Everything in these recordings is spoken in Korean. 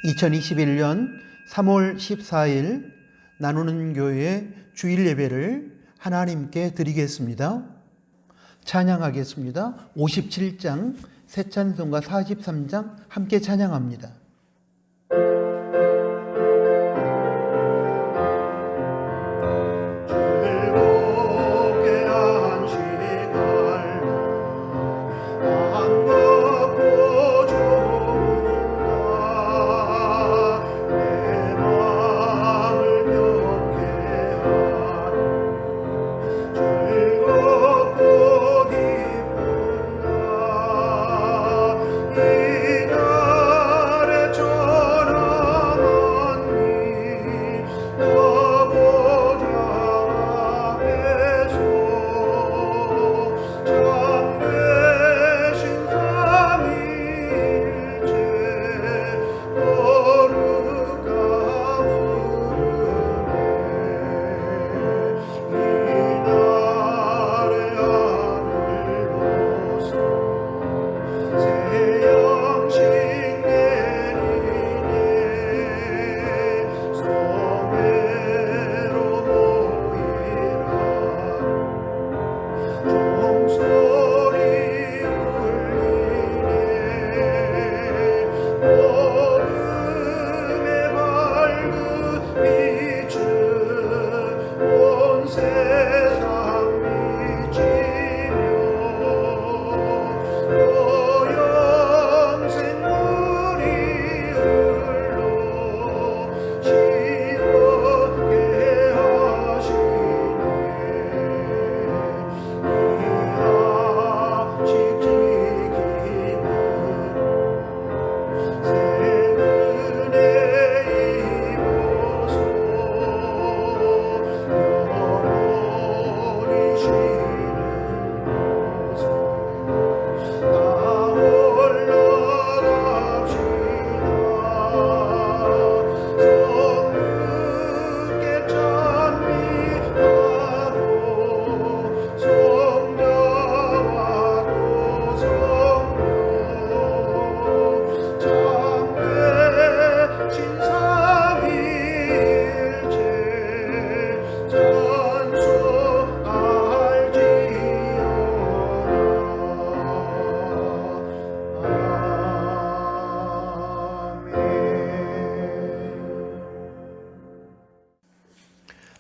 2021년 3월 14일 나누는 교회 주일 예배를 하나님께 드리겠습니다. 찬양하겠습니다. 57장 새 찬송가 43장 함께 찬양합니다.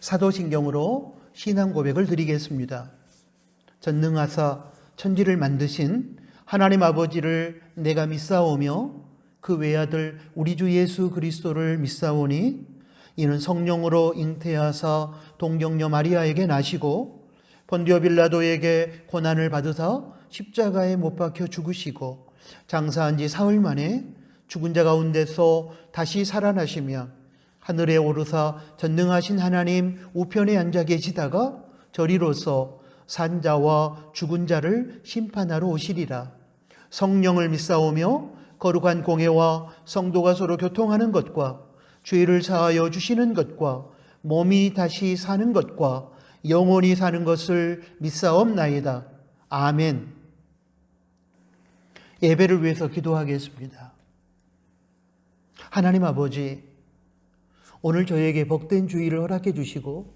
사도신경으로 신앙 고백을 드리겠습니다. 전능하사 천지를 만드신 하나님 아버지를 내가 믿사오며 그 외아들 우리 주 예수 그리스도를 믿사오니 이는 성령으로 잉태하사 동정녀 마리아에게 나시고 본디오 빌라도에게 고난을 받으사 십자가에 못 박혀 죽으시고 장사한 지 사흘 만에 죽은 자 가운데서 다시 살아나시며 하늘에 오르사 전능하신 하나님 우편에 앉아 계시다가 저리로서 산자와 죽은 자를 심판하러 오시리라. 성령을 믿사오며 거룩한 공회와 성도가 서로 교통하는 것과 죄를 사하여 주시는 것과 몸이 다시 사는 것과 영원히 사는 것을 믿사옵나이다. 아멘. 예배를 위해서 기도하겠습니다. 하나님 아버지, 오늘 저에게 복된 주일을 허락해 주시고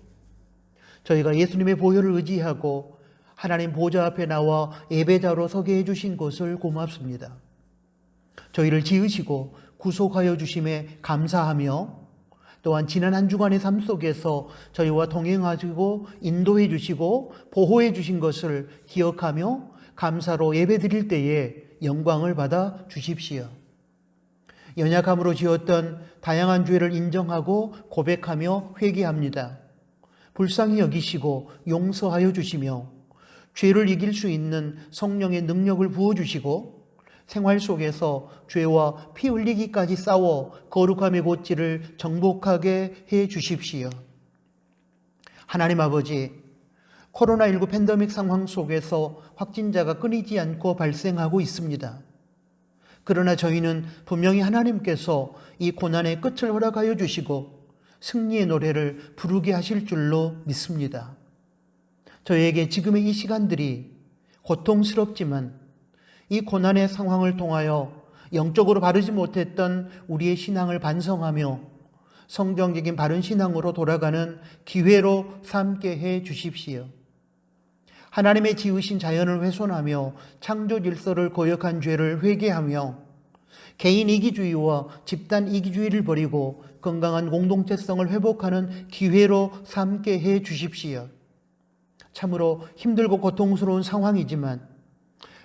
저희가 예수님의 보혈을 의지하고 하나님 보좌 앞에 나와 예배자로 서게 해주신 것을 고맙습니다. 저희를 지으시고 구속하여 주심에 감사하며 또한 지난 한 주간의 삶 속에서 저희와 동행하시고 인도해 주시고 보호해 주신 것을 기억하며 감사로 예배 드릴 때에 영광을 받아 주십시오. 연약함으로 지었던 다양한 죄를 인정하고 고백하며 회개합니다. 불쌍히 여기시고 용서하여 주시며 죄를 이길 수 있는 성령의 능력을 부어주시고 생활 속에서 죄와 피 흘리기까지 싸워 거룩함의 본질을 정복하게 해 주십시오. 하나님 아버지, 코로나19 팬데믹 상황 속에서 확진자가 끊이지 않고 발생하고 있습니다. 그러나 저희는 분명히 하나님께서 이 고난의 끝을 허락하여 주시고 승리의 노래를 부르게 하실 줄로 믿습니다. 저희에게 지금의 이 시간들이 고통스럽지만 이 고난의 상황을 통하여 영적으로 바르지 못했던 우리의 신앙을 반성하며 성경적인 바른 신앙으로 돌아가는 기회로 삼게 해 주십시오. 하나님의 지으신 자연을 훼손하며 창조 질서를 거역한 죄를 회개하며 개인 이기주의와 집단 이기주의를 버리고 건강한 공동체성을 회복하는 기회로 삼게 해 주십시오. 참으로 힘들고 고통스러운 상황이지만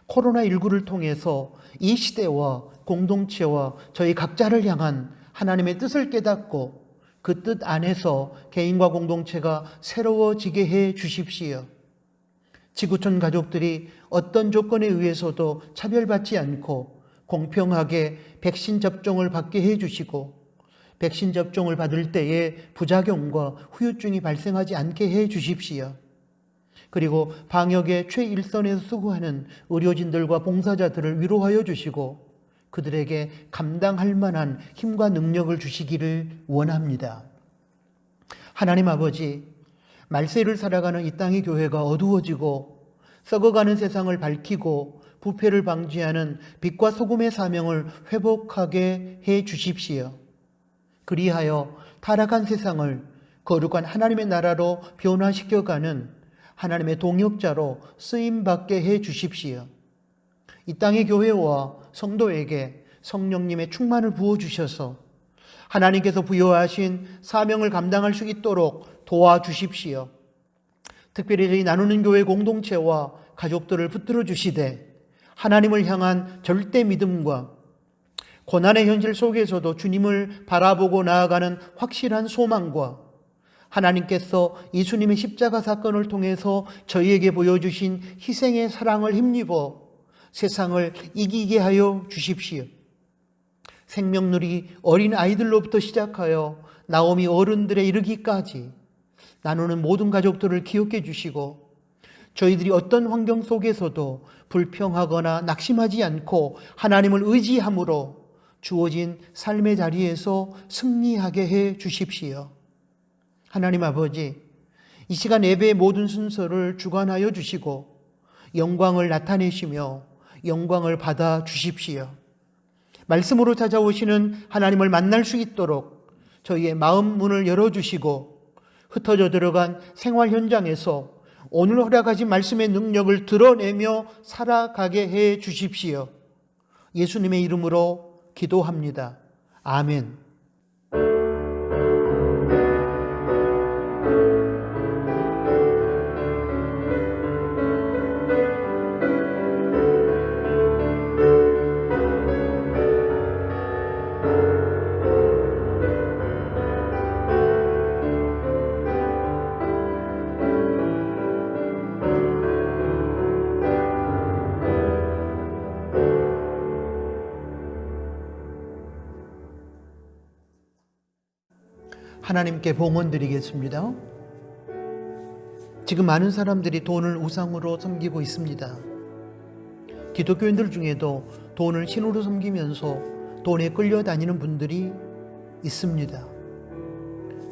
코로나19를 통해서 이 시대와 공동체와 저희 각자를 향한 하나님의 뜻을 깨닫고 그 뜻 안에서 개인과 공동체가 새로워지게 해 주십시오. 지구촌 가족들이 어떤 조건에 의해서도 차별받지 않고 공평하게 백신 접종을 받게 해 주시고 백신 접종을 받을 때에 부작용과 후유증이 발생하지 않게 해 주십시오. 그리고 방역의 최일선에서 수고하는 의료진들과 봉사자들을 위로하여 주시고 그들에게 감당할 만한 힘과 능력을 주시기를 원합니다. 하나님 아버지, 말세를 살아가는 이 땅의 교회가 어두워지고 썩어가는 세상을 밝히고 부패를 방지하는 빛과 소금의 사명을 회복하게 해 주십시오. 그리하여 타락한 세상을 거룩한 하나님의 나라로 변화시켜가는 하나님의 동역자로 쓰임받게 해 주십시오. 이 땅의 교회와 성도에게 성령님의 충만을 부어주셔서 하나님께서 부여하신 사명을 감당할 수 있도록 도와주십시오. 특별히 저희 나누는 교회 공동체와 가족들을 붙들어 주시되 하나님을 향한 절대 믿음과 고난의 현실 속에서도 주님을 바라보고 나아가는 확실한 소망과 하나님께서 예수님의 십자가 사건을 통해서 저희에게 보여주신 희생의 사랑을 힘입어 세상을 이기게 하여 주십시오. 생명누리 어린 아이들로부터 시작하여 나오미 어른들에 이르기까지 나누는 모든 가족들을 기억해 주시고 저희들이 어떤 환경 속에서도 불평하거나 낙심하지 않고 하나님을 의지함으로 주어진 삶의 자리에서 승리하게 해 주십시오. 하나님 아버지, 이 시간 예배의 모든 순서를 주관하여 주시고 영광을 나타내시며 영광을 받아 주십시오. 말씀으로 찾아오시는 하나님을 만날 수 있도록 저희의 마음 문을 열어주시고 흩어져 들어간 생활 현장에서 오늘 허락하신 말씀의 능력을 드러내며 살아가게 해 주십시오. 예수님의 이름으로 기도합니다. 아멘. 하나님께 봉헌 드리겠습니다. 지금 많은 사람들이 돈을 우상으로 섬기고 있습니다. 기독교인들 중에도 돈을 신으로 섬기면서 돈에 끌려다니는 분들이 있습니다.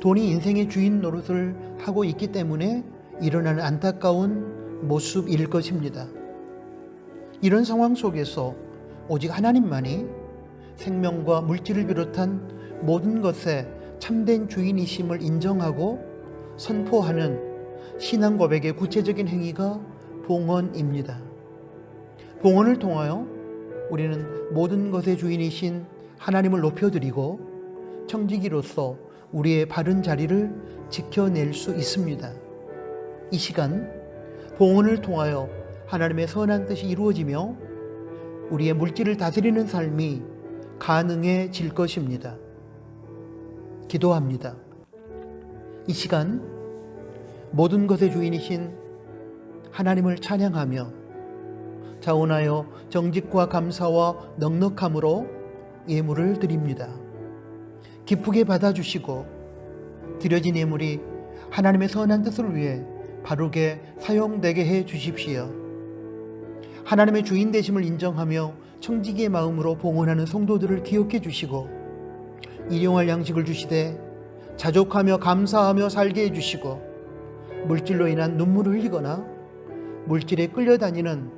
돈이 인생의 주인 노릇을 하고 있기 때문에 일어나는 안타까운 모습일 것입니다. 이런 상황 속에서 오직 하나님만이 생명과 물질을 비롯한 모든 것에 참된 주인이심을 인정하고 선포하는 신앙 고백의 구체적인 행위가 봉헌입니다. 봉헌을 통하여 우리는 모든 것의 주인이신 하나님을 높여드리고 청지기로서 우리의 바른 자리를 지켜낼 수 있습니다. 이 시간 봉헌을 통하여 하나님의 선한 뜻이 이루어지며 우리의 물질을 다스리는 삶이 가능해질 것입니다. 기도합니다. 이 시간 모든 것의 주인이신 하나님을 찬양하며 자원하여 정직과 감사와 넉넉함으로 예물을 드립니다. 기쁘게 받아주시고 드려진 예물이 하나님의 선한 뜻을 위해 바르게 사용되게 해 주십시오. 하나님의 주인 되심을 인정하며 청지기의 마음으로 봉헌하는 성도들을 기억해 주시고 일용할 양식을 주시되 자족하며 감사하며 살게 해주시고 물질로 인한 눈물을 흘리거나 물질에 끌려다니는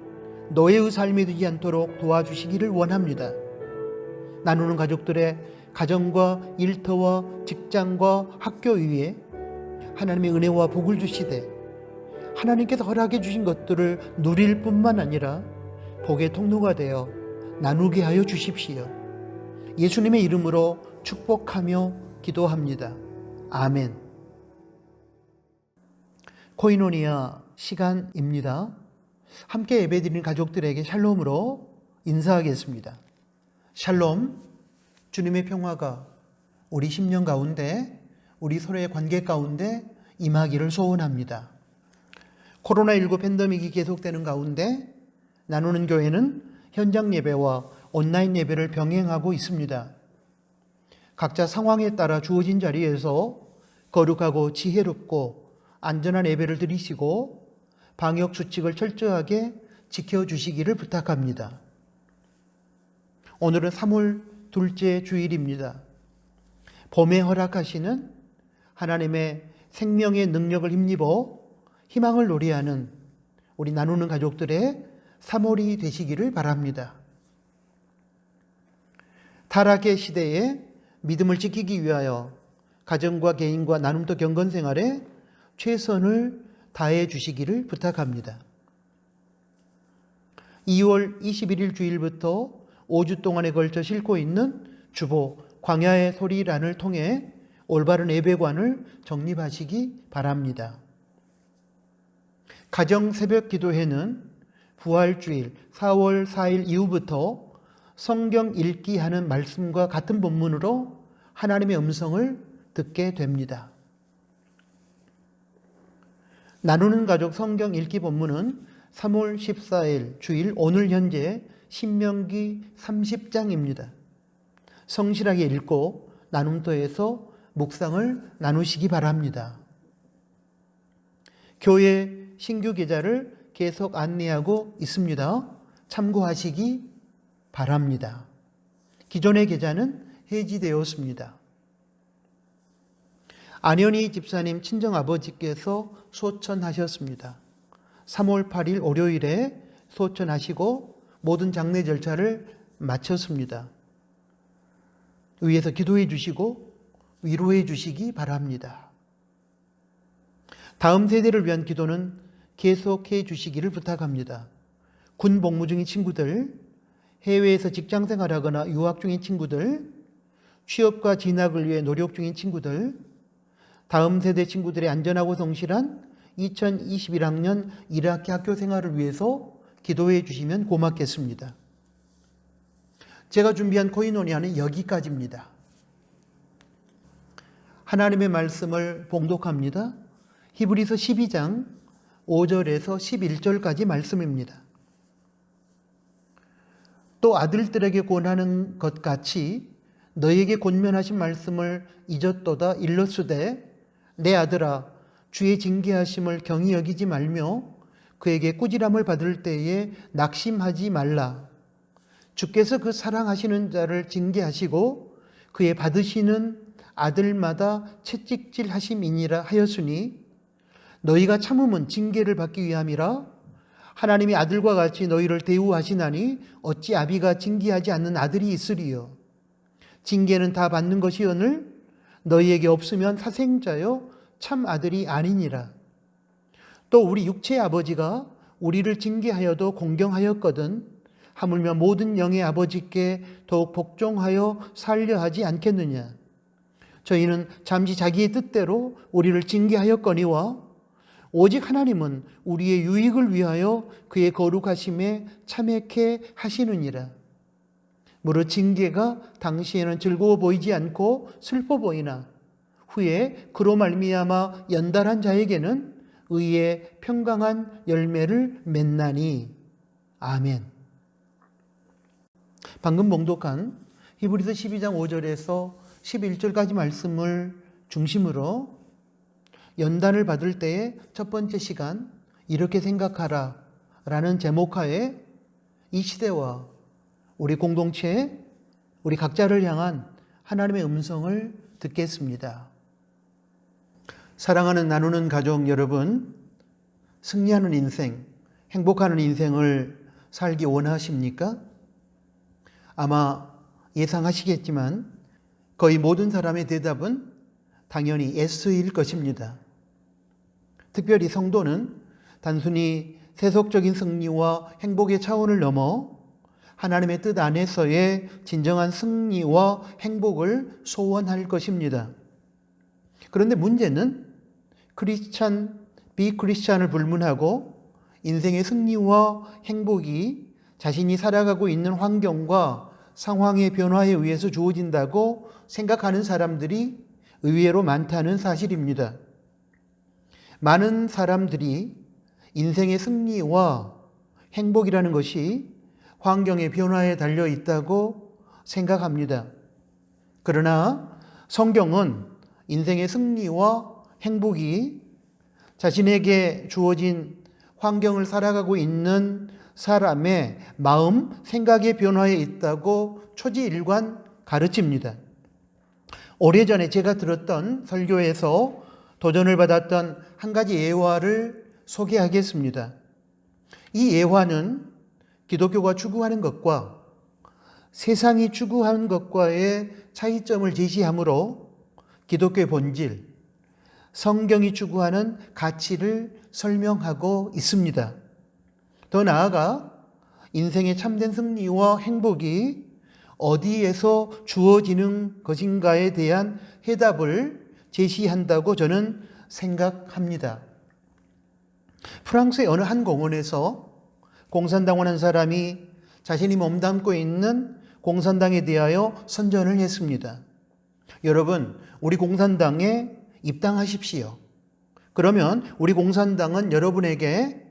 노예의 삶이 되지 않도록 도와주시기를 원합니다. 나누는 가족들의 가정과 일터와 직장과 학교 위에 하나님의 은혜와 복을 주시되 하나님께서 허락해 주신 것들을 누릴 뿐만 아니라 복의 통로가 되어 나누게 하여 주십시오. 예수님의 이름으로 축복하며 기도합니다. 아멘. 코이노니아 시간입니다. 함께 예배드리는 가족들에게 샬롬으로 인사하겠습니다. 샬롬, 주님의 평화가 우리 심령 가운데, 우리 서로의 관계 가운데 임하기를 소원합니다. 코로나19 팬데믹이 계속되는 가운데 나누는 교회는 현장 예배와 온라인 예배를 병행하고 있습니다. 각자 상황에 따라 주어진 자리에서 거룩하고 지혜롭고 안전한 예배를 드리시고 방역 수칙을 철저하게 지켜주시기를 부탁합니다. 오늘은 3월 둘째 주일입니다. 봄에 허락하시는 하나님의 생명의 능력을 힘입어 희망을 노래하는 우리 나누는 가족들의 3월이 되시기를 바랍니다. 타락의 시대에 믿음을 지키기 위하여 가정과 개인과 나눔도 경건 생활에 최선을 다해 주시기를 부탁합니다. 2월 21일 주일부터 5주 동안에 걸쳐 싣고 있는 주보 광야의 소리란을 통해 올바른 예배관을 정립하시기 바랍니다. 가정 새벽 기도회는 부활주일 4월 4일 이후부터 성경 읽기 하는 말씀과 같은 본문으로 하나님의 음성을 듣게 됩니다. 나누는 가족 성경 읽기 본문은 3월 14일 주일 오늘 현재 신명기 30장입니다. 성실하게 읽고 나눔터에서 묵상을 나누시기 바랍니다. 교회 신규 계좌를 계속 안내하고 있습니다. 참고하시기 바랍니다. 기존의 계좌는 해지되었습니다. 안현희 집사님 친정아버지께서 소천하셨습니다. 3월 8일 월요일에 소천하시고 모든 장례 절차를 마쳤습니다. 위에서 기도해 주시고 위로해 주시기 바랍니다. 다음 세대를 위한 기도는 계속해 주시기를 부탁합니다. 군 복무 중인 친구들, 해외에서 직장 생활하거나 유학 중인 친구들, 취업과 진학을 위해 노력 중인 친구들, 다음 세대 친구들의 안전하고 성실한 2021학년 1학기 학교 생활을 위해서 기도해 주시면 고맙겠습니다. 제가 준비한 코이노니아는 여기까지입니다. 하나님의 말씀을 봉독합니다. 히브리서 12장 5절에서 11절까지 말씀입니다. 또 아들들에게 권하는 것 같이 너에게 권면하신 말씀을 잊었도다 일렀으되 내 아들아 주의 징계하심을 경히 여기지 말며 그에게 꾸지람을 받을 때에 낙심하지 말라. 주께서 그 사랑하시는 자를 징계하시고 그의 받으시는 아들마다 채찍질 하심이니라 하였으니 너희가 참음은 징계를 받기 위함이라. 하나님이 아들과 같이 너희를 대우하시나니 어찌 아비가 징계하지 않는 아들이 있으리요. 징계는 다 받는 것이오늘 너희에게 없으면 사생자요 참 아들이 아니니라. 또 우리 육체의 아버지가 우리를 징계하여도 공경하였거든 하물며 모든 영의 아버지께 더욱 복종하여 살려 하지 않겠느냐. 저희는 잠시 자기의 뜻대로 우리를 징계하였거니와 오직 하나님은 우리의 유익을 위하여 그의 거룩하심에 참회케 하시느니라. 무릇 징계가 당시에는 즐거워 보이지 않고 슬퍼 보이나 후에 그로 말미암아 연달한 자에게는 의의 평강한 열매를 맺나니. 아멘. 방금 봉독한 히브리서 12장 5절에서 11절까지 말씀을 중심으로 연단을 받을 때의 첫 번째 시간 이렇게 생각하라 라는 제목하에 이 시대와 우리 공동체, 우리 각자를 향한 하나님의 음성을 듣겠습니다. 사랑하는 나누는 가족 여러분, 승리하는 인생, 행복하는 인생을 살기 원하십니까? 아마 예상하시겠지만 거의 모든 사람의 대답은 당연히 S일 것입니다. 특별히 성도는 단순히 세속적인 승리와 행복의 차원을 넘어 하나님의 뜻 안에서의 진정한 승리와 행복을 소원할 것입니다. 그런데 문제는 크리스찬, 비크리스찬을 불문하고 인생의 승리와 행복이 자신이 살아가고 있는 환경과 상황의 변화에 의해서 주어진다고 생각하는 사람들이 의외로 많다는 사실입니다. 많은 사람들이 인생의 승리와 행복이라는 것이 환경의 변화에 달려 있다고 생각합니다. 그러나 성경은 인생의 승리와 행복이 자신에게 주어진 환경을 살아가고 있는 사람의 마음, 생각의 변화에 있다고 초지일관 가르칩니다. 오래전에 제가 들었던 설교에서 도전을 받았던 한 가지 예화를 소개하겠습니다. 이 예화는 기독교가 추구하는 것과 세상이 추구하는 것과의 차이점을 제시하므로 기독교의 본질, 성경이 추구하는 가치를 설명하고 있습니다. 더 나아가 인생의 참된 승리와 행복이 어디에서 주어지는 것인가에 대한 해답을 제시한다고 저는 생각합니다. 프랑스의 어느 한 공원에서 공산당원 한 사람이 자신이 몸담고 있는 공산당에 대하여 선전을 했습니다. 여러분, 우리 공산당에 입당하십시오. 그러면 우리 공산당은 여러분에게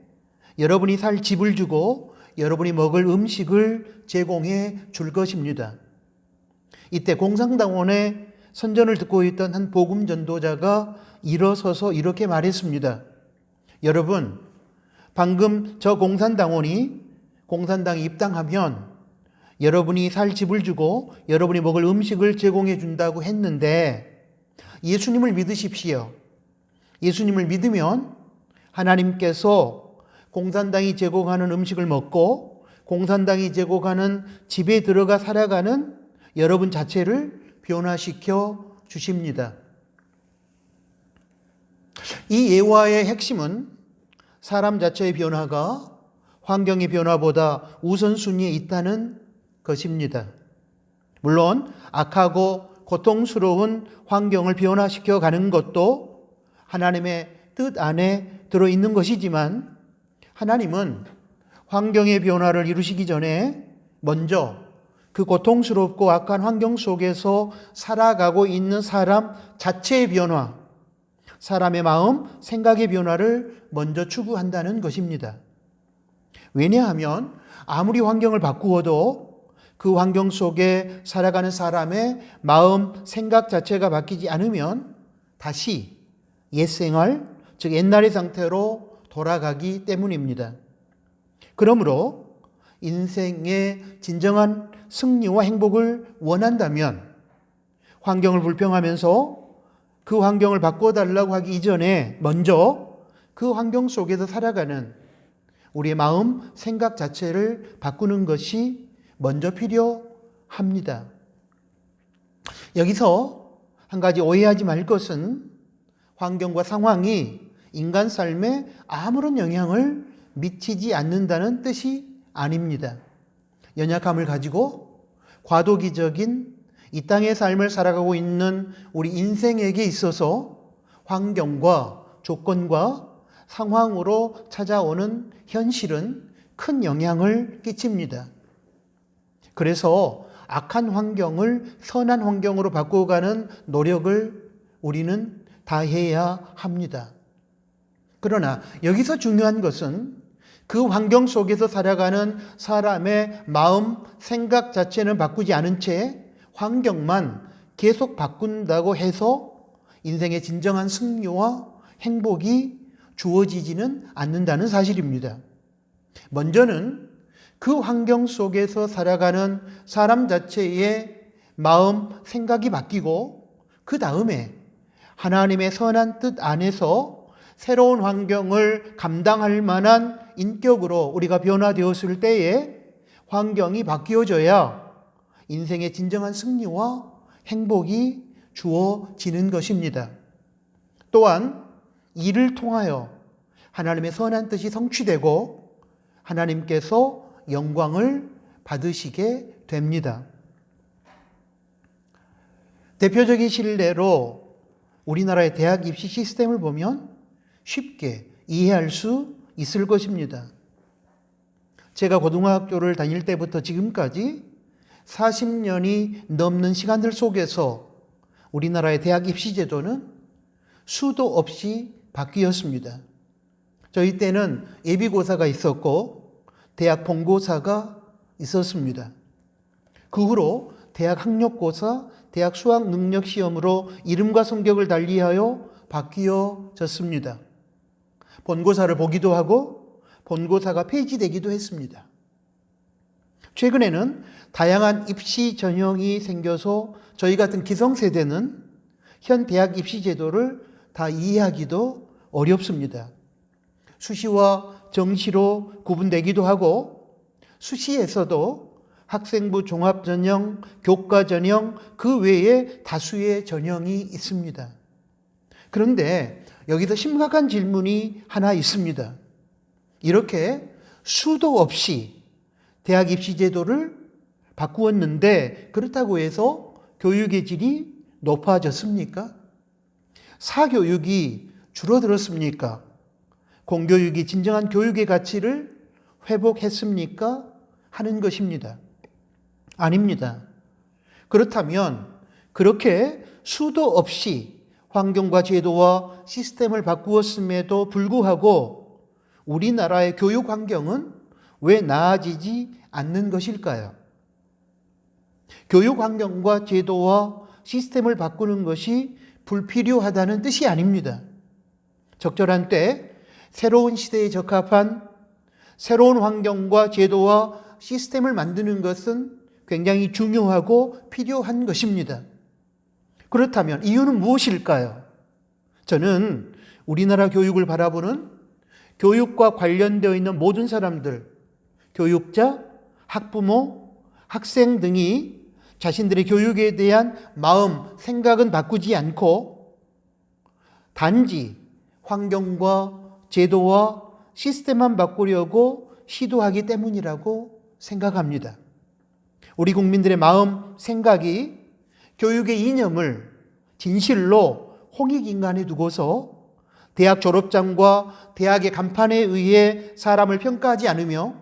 여러분이 살 집을 주고 여러분이 먹을 음식을 제공해 줄 것입니다. 이때 공산당원의 선전을 듣고 있던 한 복음 전도자가 일어서서 이렇게 말했습니다. 여러분, 방금 저 공산당원이 공산당에 입당하면 여러분이 살 집을 주고 여러분이 먹을 음식을 제공해 준다고 했는데 예수님을 믿으십시오. 예수님을 믿으면 하나님께서 공산당이 제공하는 음식을 먹고 공산당이 제공하는 집에 들어가 살아가는 여러분 자체를 변화시켜 주십니다. 이 예화의 핵심은 사람 자체의 변화가 환경의 변화보다 우선순위에 있다는 것입니다. 물론 악하고 고통스러운 환경을 변화시켜 가는 것도 하나님의 뜻 안에 들어있는 것이지만 하나님은 환경의 변화를 이루시기 전에 먼저 그 고통스럽고 악한 환경 속에서 살아가고 있는 사람 자체의 변화, 사람의 마음, 생각의 변화를 먼저 추구한다는 것입니다. 왜냐하면 아무리 환경을 바꾸어도 그 환경 속에 살아가는 사람의 마음, 생각 자체가 바뀌지 않으면 다시 옛 생활, 즉 옛날의 상태로 돌아가기 때문입니다. 그러므로 인생의 진정한 승리와 행복을 원한다면 환경을 불평하면서 그 환경을 바꿔달라고 하기 이전에 먼저 그 환경 속에서 살아가는 우리의 마음, 생각 자체를 바꾸는 것이 먼저 필요합니다. 여기서 한 가지 오해하지 말 것은 환경과 상황이 인간 삶에 아무런 영향을 미치지 않는다는 뜻이 아닙니다. 연약함을 가지고 과도기적인 이 땅의 삶을 살아가고 있는 우리 인생에게 있어서 환경과 조건과 상황으로 찾아오는 현실은 큰 영향을 끼칩니다. 그래서 악한 환경을 선한 환경으로 바꿔가는 노력을 우리는 다해야 합니다. 그러나 여기서 중요한 것은 그 환경 속에서 살아가는 사람의 마음, 생각 자체는 바꾸지 않은 채 환경만 계속 바꾼다고 해서 인생의 진정한 승리와 행복이 주어지지는 않는다는 사실입니다. 먼저는 그 환경 속에서 살아가는 사람 자체의 마음, 생각이 바뀌고 그 다음에 하나님의 선한 뜻 안에서 새로운 환경을 감당할 만한 인격으로 우리가 변화되었을 때에 환경이 바뀌어져야 인생의 진정한 승리와 행복이 주어지는 것입니다. 또한 이를 통하여 하나님의 선한 뜻이 성취되고 하나님께서 영광을 받으시게 됩니다. 대표적인 실례로 우리나라의 대학 입시 시스템을 보면 쉽게 이해할 수 있을 것입니다. 제가 고등학교를 다닐 때부터 지금까지 40년이 넘는 시간들 속에서 우리나라의 대학 입시 제도는 수도 없이 바뀌었습니다. 저희 때는 예비고사가 있었고 대학 본고사가 있었습니다. 그 후로 대학 학력고사, 대학 수학능력시험으로 이름과 성적을 달리하여 바뀌어졌습니다. 본고사를 보기도 하고 본고사가 폐지되기도 했습니다. 최근에는 다양한 입시 전형이 생겨서 저희 같은 기성세대는 현 대학 입시 제도를 다 이해하기도 어렵습니다. 수시와 정시로 구분되기도 하고 수시에서도 학생부 종합전형, 교과전형 그 외에 다수의 전형이 있습니다. 그런데 여기서 심각한 질문이 하나 있습니다. 이렇게 수도 없이 대학 입시 제도를 바꾸었는데 그렇다고 해서 교육의 질이 높아졌습니까? 사교육이 줄어들었습니까? 공교육이 진정한 교육의 가치를 회복했습니까? 하는 것입니다. 아닙니다. 그렇다면 그렇게 수도 없이 환경과 제도와 시스템을 바꾸었음에도 불구하고 우리나라의 교육 환경은 왜 나아지지 않는 것일까요? 교육 환경과 제도와 시스템을 바꾸는 것이 불필요하다는 뜻이 아닙니다. 적절한 때 새로운 시대에 적합한 새로운 환경과 제도와 시스템을 만드는 것은 굉장히 중요하고 필요한 것입니다. 그렇다면 이유는 무엇일까요? 저는 우리나라 교육을 바라보는 교육과 관련되어 있는 모든 사람들, 교육자, 학부모, 학생 등이 자신들의 교육에 대한 마음, 생각은 바꾸지 않고 단지 환경과 제도와 시스템만 바꾸려고 시도하기 때문이라고 생각합니다. 우리 국민들의 마음, 생각이 교육의 이념을 진실로 홍익인간에 두고서 대학 졸업장과 대학의 간판에 의해 사람을 평가하지 않으며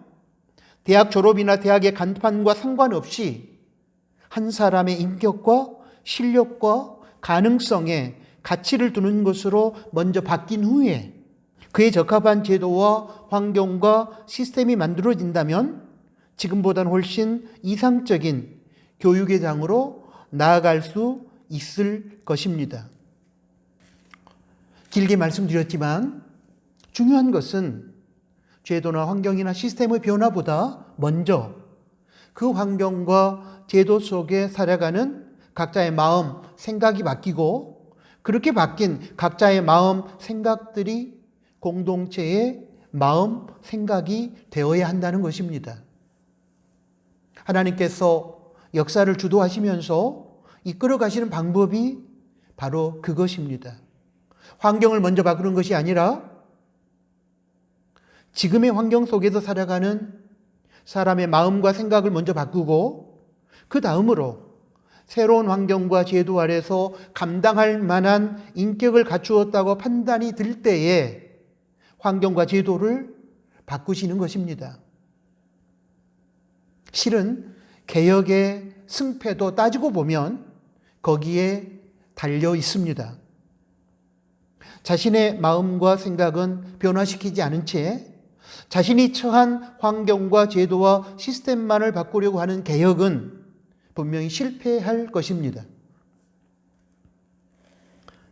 대학 졸업이나 대학의 간판과 상관없이 한 사람의 인격과 실력과 가능성에 가치를 두는 것으로 먼저 바뀐 후에 그에 적합한 제도와 환경과 시스템이 만들어진다면 지금보다는 훨씬 이상적인 교육의 장으로 나아갈 수 있을 것입니다. 길게 말씀드렸지만 중요한 것은 제도나 환경이나 시스템의 변화보다 먼저 그 환경과 제도 속에 살아가는 각자의 마음, 생각이 바뀌고 그렇게 바뀐 각자의 마음, 생각들이 공동체의 마음, 생각이 되어야 한다는 것입니다. 하나님께서 역사를 주도하시면서 이끌어 가시는 방법이 바로 그것입니다. 환경을 먼저 바꾸는 것이 아니라 지금의 환경 속에서 살아가는 사람의 마음과 생각을 먼저 바꾸고 그 다음으로 새로운 환경과 제도 아래서 감당할 만한 인격을 갖추었다고 판단이 들 때에 환경과 제도를 바꾸시는 것입니다. 실은 개혁의 승패도 따지고 보면 거기에 달려 있습니다. 자신의 마음과 생각은 변화시키지 않은 채 자신이 처한 환경과 제도와 시스템만을 바꾸려고 하는 개혁은 분명히 실패할 것입니다.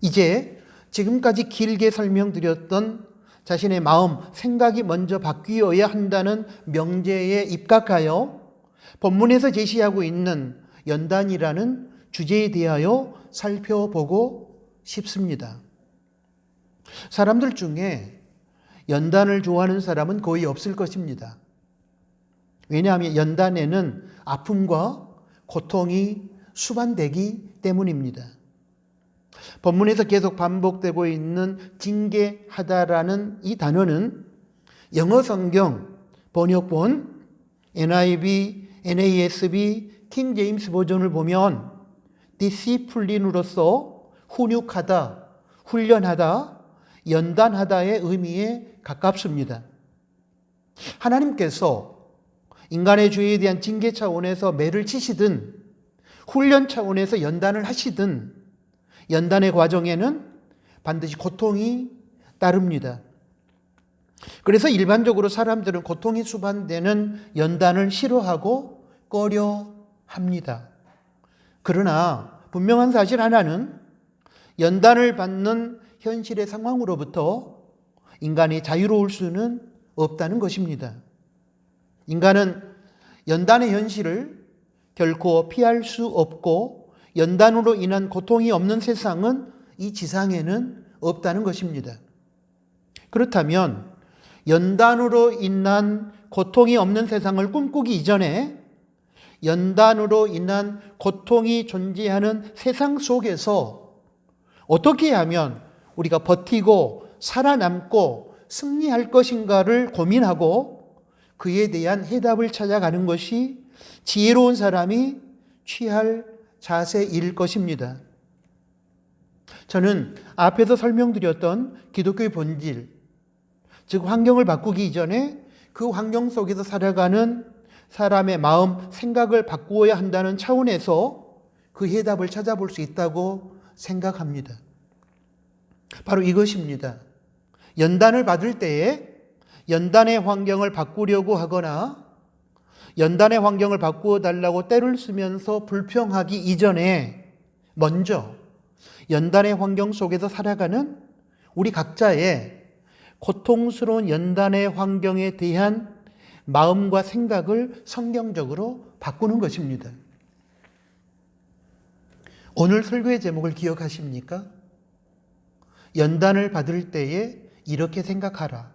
이제 지금까지 길게 설명드렸던 자신의 마음, 생각이 먼저 바뀌어야 한다는 명제에 입각하여 본문에서 제시하고 있는 연단이라는 주제에 대하여 살펴보고 싶습니다. 사람들 중에 연단을 좋아하는 사람은 거의 없을 것입니다. 왜냐하면 연단에는 아픔과 고통이 수반되기 때문입니다. 본문에서 계속 반복되고 있는 징계하다라는 이 단어는 영어 성경 번역본 NIV, NASB, 킹 제임스 버전을 보면 디시플린으로서 훈육하다, 훈련하다, 연단하다의 의미에 가깝습니다. 하나님께서 인간의 죄에 대한 징계 차원에서 매를 치시든 훈련 차원에서 연단을 하시든 연단의 과정에는 반드시 고통이 따릅니다. 그래서 일반적으로 사람들은 고통이 수반되는 연단을 싫어하고 꺼려합니다. 그러나 분명한 사실 하나는 연단을 받는 현실의 상황으로부터 인간이 자유로울 수는 없다는 것입니다. 인간은 연단의 현실을 결코 피할 수 없고 연단으로 인한 고통이 없는 세상은 이 지상에는 없다는 것입니다. 그렇다면 연단으로 인한 고통이 없는 세상을 꿈꾸기 이전에 연단으로 인한 고통이 존재하는 세상 속에서 어떻게 하면 우리가 버티고 살아남고 승리할 것인가를 고민하고 그에 대한 해답을 찾아가는 것이 지혜로운 사람이 취할 자세일 것입니다. 저는 앞에서 설명드렸던 기독교의 본질, 즉 환경을 바꾸기 이전에 그 환경 속에서 살아가는 사람의 마음, 생각을 바꾸어야 한다는 차원에서 그 해답을 찾아볼 수 있다고 생각합니다. 바로 이것입니다. 연단을 받을 때에 연단의 환경을 바꾸려고 하거나 연단의 환경을 바꾸어 달라고 떼를 쓰면서 불평하기 이전에 먼저 연단의 환경 속에서 살아가는 우리 각자의 고통스러운 연단의 환경에 대한 마음과 생각을 성경적으로 바꾸는 것입니다. 오늘 설교의 제목을 기억하십니까? 연단을 받을 때에 이렇게 생각하라.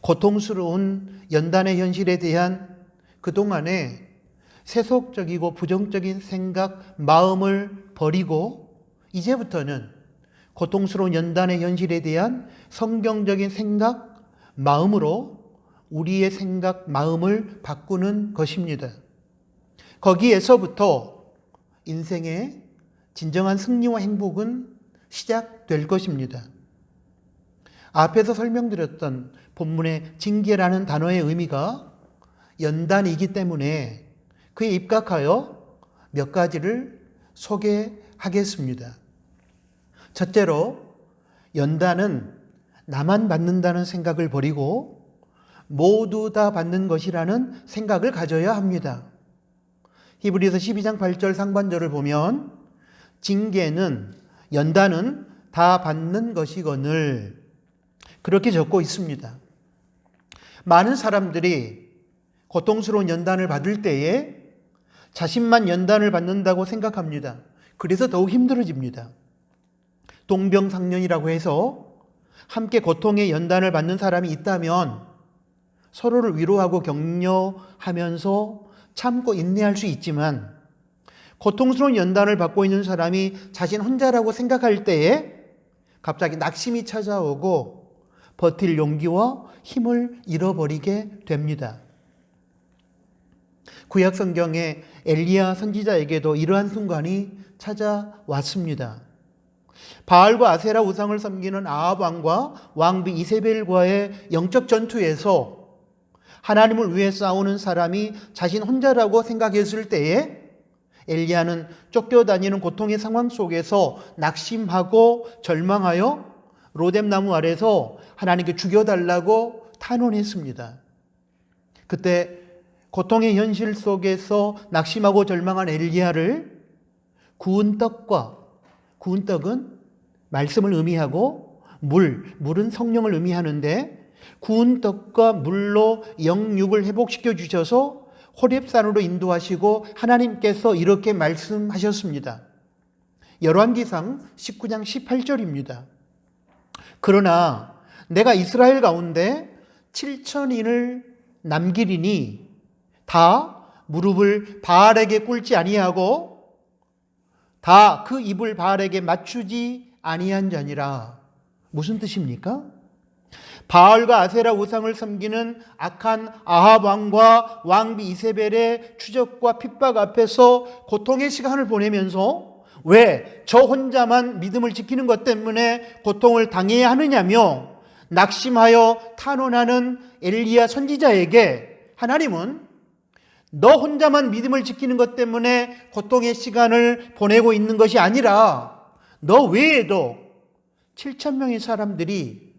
고통스러운 연단의 현실에 대한 그동안의 세속적이고 부정적인 생각, 마음을 버리고 이제부터는 고통스러운 연단의 현실에 대한 성경적인 생각, 마음으로 우리의 생각, 마음을 바꾸는 것입니다. 거기에서부터 인생의 진정한 승리와 행복은 시작될 것입니다. 앞에서 설명드렸던 본문의 징계라는 단어의 의미가 연단이기 때문에 그에 입각하여 몇 가지를 소개하겠습니다. 첫째로, 연단은 나만 받는다는 생각을 버리고 모두 다 받는 것이라는 생각을 가져야 합니다. 히브리서 12장 8절 상반절을 보면 징계는, 연단은 다 받는 것이거늘 그렇게 적고 있습니다. 많은 사람들이 고통스러운 연단을 받을 때에 자신만 연단을 받는다고 생각합니다. 그래서 더욱 힘들어집니다. 동병상련이라고 해서 함께 고통의 연단을 받는 사람이 있다면 서로를 위로하고 격려하면서 참고 인내할 수 있지만 고통스러운 연단을 받고 있는 사람이 자신 혼자라고 생각할 때에 갑자기 낙심이 찾아오고 버틸 용기와 힘을 잃어버리게 됩니다. 구약 성경의 엘리야 선지자에게도 이러한 순간이 찾아왔습니다. 바알과 아세라 우상을 섬기는 아합 왕과 왕비 이세벨과의 영적 전투에서 하나님을 위해 싸우는 사람이 자신 혼자라고 생각했을 때에 엘리야는 쫓겨다니는 고통의 상황 속에서 낙심하고 절망하여 로뎀나무 아래서 하나님께 죽여달라고 탄원했습니다. 그때 고통의 현실 속에서 낙심하고 절망한 엘리야를 구운 떡과, 구운 떡은 말씀을 의미하고 물은 성령을 의미하는데 구운 떡과 물로 영육을 회복시켜 주셔서 호렙산으로 인도하시고 하나님께서 이렇게 말씀하셨습니다. 열왕기상 19장 18절입니다. 그러나 내가 이스라엘 가운데 7,000인을 남기리니 다 무릎을 바알에게 꿇지 아니하고 다 그 입을 바알에게 맞추지 아니한 자니라. 무슨 뜻입니까? 바알과 아세라 우상을 섬기는 악한 아합 왕과 왕비 이세벨의 추적과 핍박 앞에서 고통의 시간을 보내면서 왜 저 혼자만 믿음을 지키는 것 때문에 고통을 당해야 하느냐며 낙심하여 탄원하는 엘리야 선지자에게 하나님은 너 혼자만 믿음을 지키는 것 때문에 고통의 시간을 보내고 있는 것이 아니라 너 외에도 7천 명의 사람들이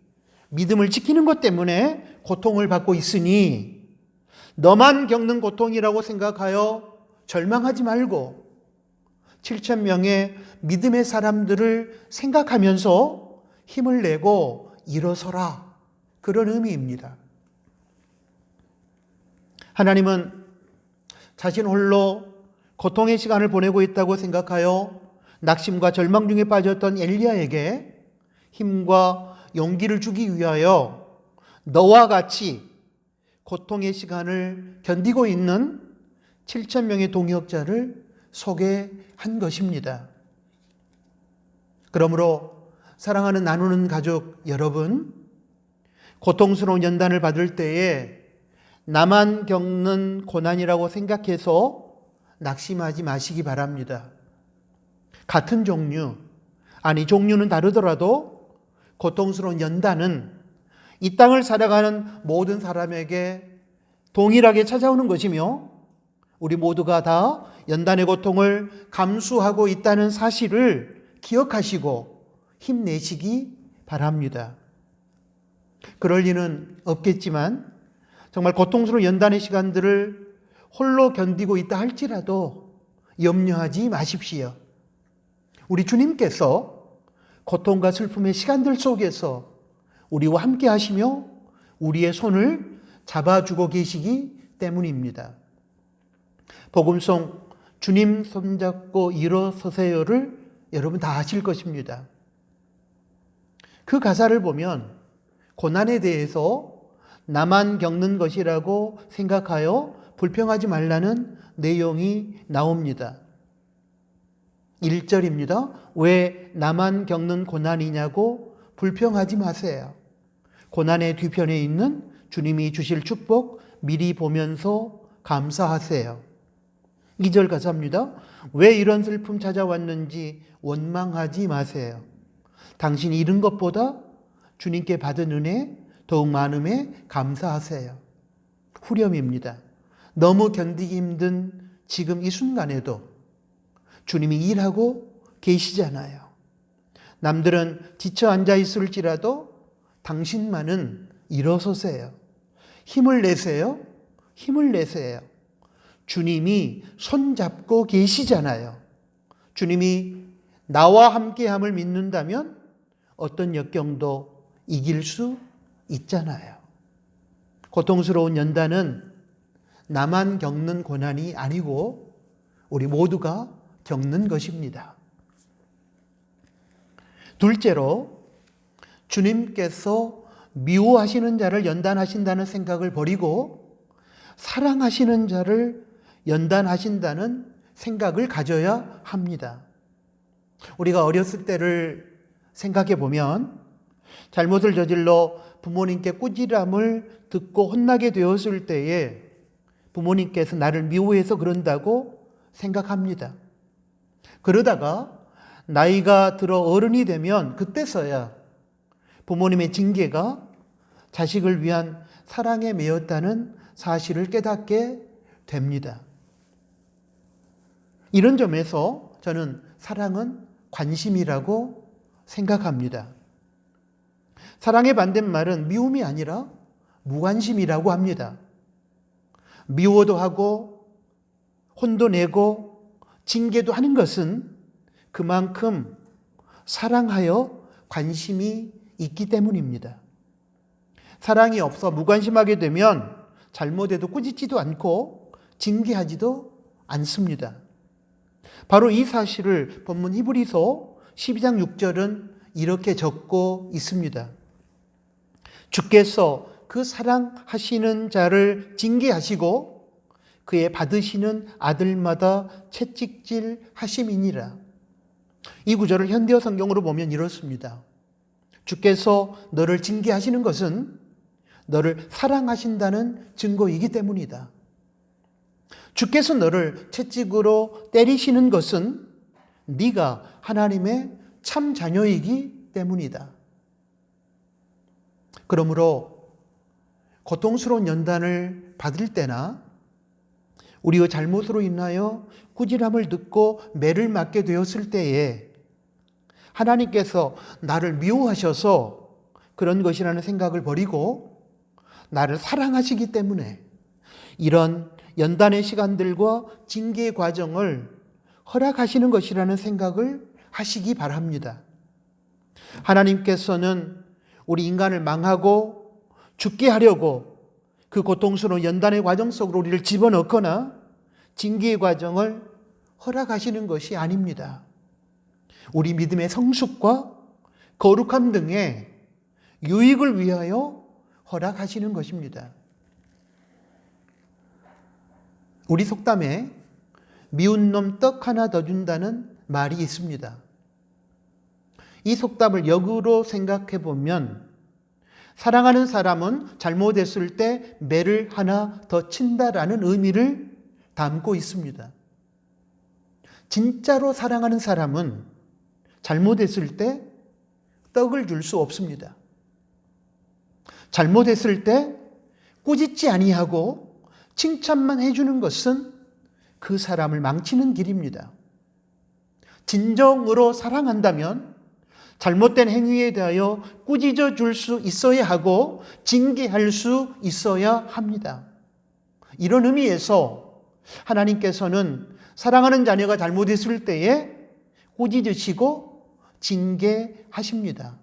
믿음을 지키는 것 때문에 고통을 받고 있으니 너만 겪는 고통이라고 생각하여 절망하지 말고 7천 명의 믿음의 사람들을 생각하면서 힘을 내고 일어서라. 그런 의미입니다. 하나님은 자신 홀로 고통의 시간을 보내고 있다고 생각하여 낙심과 절망 중에 빠졌던 엘리야에게 힘과 용기를 주기 위하여 너와 같이 고통의 시간을 견디고 있는 7천 명의 동역자를 소개한 것입니다. 그러므로 사랑하는 나누는 가족 여러분, 고통스러운 연단을 받을 때에 나만 겪는 고난이라고 생각해서 낙심하지 마시기 바랍니다. 같은 종류, 아니 종류는 다르더라도 고통스러운 연단은 이 땅을 살아가는 모든 사람에게 동일하게 찾아오는 것이며 우리 모두가 다 연단의 고통을 감수하고 있다는 사실을 기억하시고 힘내시기 바랍니다. 그럴 리는 없겠지만 정말 고통스러운 연단의 시간들을 홀로 견디고 있다 할지라도 염려하지 마십시오. 우리 주님께서 고통과 슬픔의 시간들 속에서 우리와 함께 하시며 우리의 손을 잡아주고 계시기 때문입니다. 복음송 주님 손잡고 일어서세요를 여러분 다 아실 것입니다. 그 가사를 보면 고난에 대해서 나만 겪는 것이라고 생각하여 불평하지 말라는 내용이 나옵니다. 1절입니다. 왜 나만 겪는 고난이냐고 불평하지 마세요. 고난의 뒤편에 있는 주님이 주실 축복 미리 보면서 감사하세요. 2절 가사입니다. 왜 이런 슬픔 찾아왔는지 원망하지 마세요. 당신이 잃은 것보다 주님께 받은 은혜 더욱 많음에 감사하세요. 후렴입니다. 너무 견디기 힘든 지금 이 순간에도 주님이 일하고 계시잖아요. 남들은 지쳐 앉아 있을지라도 당신만은 일어서세요. 힘을 내세요. 힘을 내세요. 주님이 손잡고 계시잖아요. 주님이 나와 함께함을 믿는다면 어떤 역경도 이길 수 있잖아요. 고통스러운 연단은 나만 겪는 고난이 아니고 우리 모두가 겪는 것입니다. 둘째로 주님께서 미워하시는 자를 연단하신다는 생각을 버리고 사랑하시는 자를 연단하신다는 생각을 가져야 합니다. 우리가 어렸을 때를 생각해 보면 잘못을 저질러 부모님께 꾸지람을 듣고 혼나게 되었을 때에 부모님께서 나를 미워해서 그런다고 생각합니다. 그러다가 나이가 들어 어른이 되면 그때서야 부모님의 징계가 자식을 위한 사랑에 매였다는 사실을 깨닫게 됩니다. 이런 점에서 저는 사랑은 관심이라고 생각합니다. 사랑의 반대말은 미움이 아니라 무관심이라고 합니다. 미워도 하고 혼도 내고 징계도 하는 것은 그만큼 사랑하여 관심이 있기 때문입니다. 사랑이 없어 무관심하게 되면 잘못해도 꾸짖지도 않고 징계하지도 않습니다. 바로 이 사실을 본문 히브리서 12장 6절은 이렇게 적고 있습니다. 주께서 그 사랑하시는 자를 징계하시고 그의 받으시는 아들마다 채찍질 하심이니라. 이 구절을 현대어 성경으로 보면 이렇습니다. 주께서 너를 징계하시는 것은 너를 사랑하신다는 증거이기 때문이다. 주께서 너를 채찍으로 때리시는 것은 네가 하나님의 참 자녀이기 때문이다. 그러므로 고통스러운 연단을 받을 때나 우리의 잘못으로 인하여 꾸지람을 듣고 매를 맞게 되었을 때에 하나님께서 나를 미워하셔서 그런 것이라는 생각을 버리고 나를 사랑하시기 때문에 이런 연단의 시간들과 징계의 과정을 허락하시는 것이라는 생각을 하시기 바랍니다. 하나님께서는 우리 인간을 망하고 죽게 하려고 그 고통스러운 연단의 과정 속으로 우리를 집어넣거나 징계의 과정을 허락하시는 것이 아닙니다. 우리 믿음의 성숙과 거룩함 등의 유익을 위하여 허락하시는 것입니다. 우리 속담에 미운 놈 떡 하나 더 준다는 말이 있습니다. 이 속담을 역으로 생각해 보면 사랑하는 사람은 잘못했을 때 매를 하나 더 친다라는 의미를 담고 있습니다. 진짜로 사랑하는 사람은 잘못했을 때 떡을 줄 수 없습니다. 잘못했을 때 꾸짖지 아니하고 칭찬만 해주는 것은 그 사람을 망치는 길입니다. 진정으로 사랑한다면 잘못된 행위에 대하여 꾸짖어 줄 수 있어야 하고 징계할 수 있어야 합니다. 이런 의미에서 하나님께서는 사랑하는 자녀가 잘못했을 때에 꾸짖으시고 징계하십니다.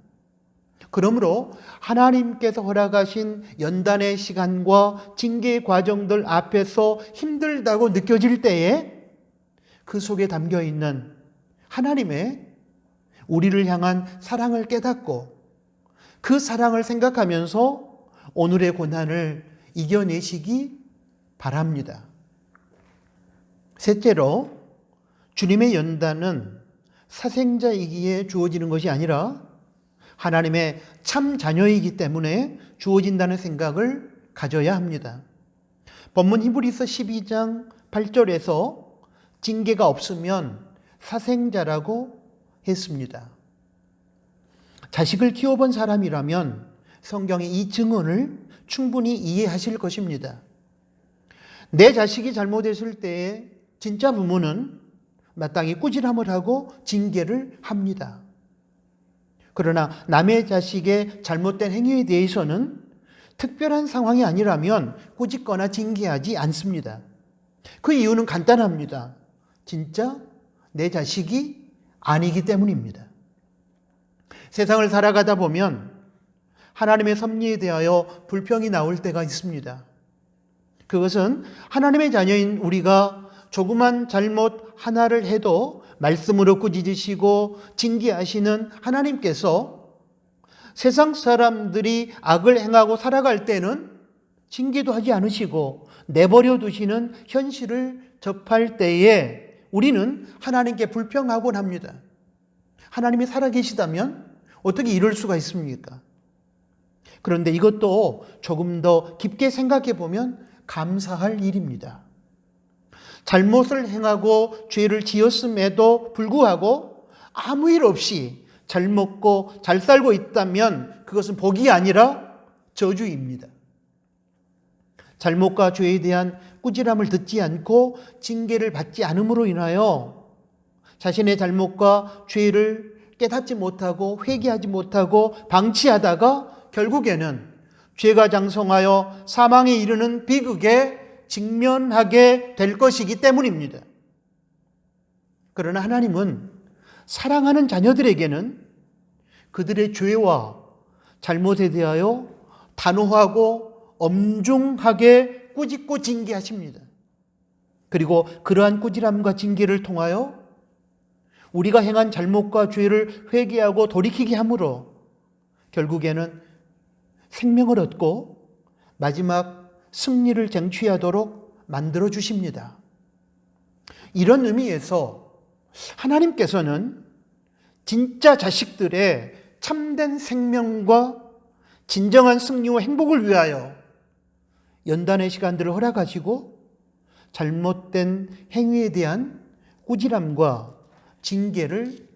그러므로 하나님께서 허락하신 연단의 시간과 징계의 과정들 앞에서 힘들다고 느껴질 때에 그 속에 담겨 있는 하나님의 우리를 향한 사랑을 깨닫고 그 사랑을 생각하면서 오늘의 고난을 이겨내시기 바랍니다. 셋째로, 주님의 연단은 사생자이기에 주어지는 것이 아니라 하나님의 참 자녀이기 때문에 주어진다는 생각을 가져야 합니다. 본문 히브리서 12장 8절에서 징계가 없으면 사생자라고 했습니다. 자식을 키워본 사람이라면 성경의 이 증언을 충분히 이해하실 것입니다. 내 자식이 잘못했을 때에 진짜 부모는 마땅히 꾸지람을 하고 징계를 합니다. 그러나 남의 자식의 잘못된 행위에 대해서는 특별한 상황이 아니라면 꾸짖거나 징계하지 않습니다. 그 이유는 간단합니다. 진짜 내 자식이 아니기 때문입니다. 세상을 살아가다 보면 하나님의 섭리에 대하여 불평이 나올 때가 있습니다. 그것은 하나님의 자녀인 우리가 조그만 잘못 하나를 해도 말씀으로 꾸짖으시고 징계하시는 하나님께서 세상 사람들이 악을 행하고 살아갈 때는 징계도 하지 않으시고 내버려 두시는 현실을 접할 때에 우리는 하나님께 불평하곤 합니다. 하나님이 살아계시다면 어떻게 이럴 수가 있습니까? 그런데 이것도 조금 더 깊게 생각해 보면 감사할 일입니다. 잘못을 행하고 죄를 지었음에도 불구하고 아무 일 없이 잘 먹고 잘 살고 있다면 그것은 복이 아니라 저주입니다. 잘못과 죄에 대한 꾸지람을 듣지 않고 징계를 받지 않음으로 인하여 자신의 잘못과 죄를 깨닫지 못하고 회개하지 못하고 방치하다가 결국에는 죄가 장성하여 사망에 이르는 비극에 직면하게 될 것이기 때문입니다. 그러나 하나님은 사랑하는 자녀들에게는 그들의 죄와 잘못에 대하여 단호하고 엄중하게 꾸짖고 징계하십니다. 그리고 그러한 꾸지람과 징계를 통하여 우리가 행한 잘못과 죄를 회개하고 돌이키게 함으로 결국에는 생명을 얻고 마지막 승리를 쟁취하도록 만들어 주십니다. 이런 의미에서 하나님께서는 진짜 자식들의 참된 생명과 진정한 승리와 행복을 위하여 연단의 시간들을 허락하시고 잘못된 행위에 대한 꾸지람과 징계를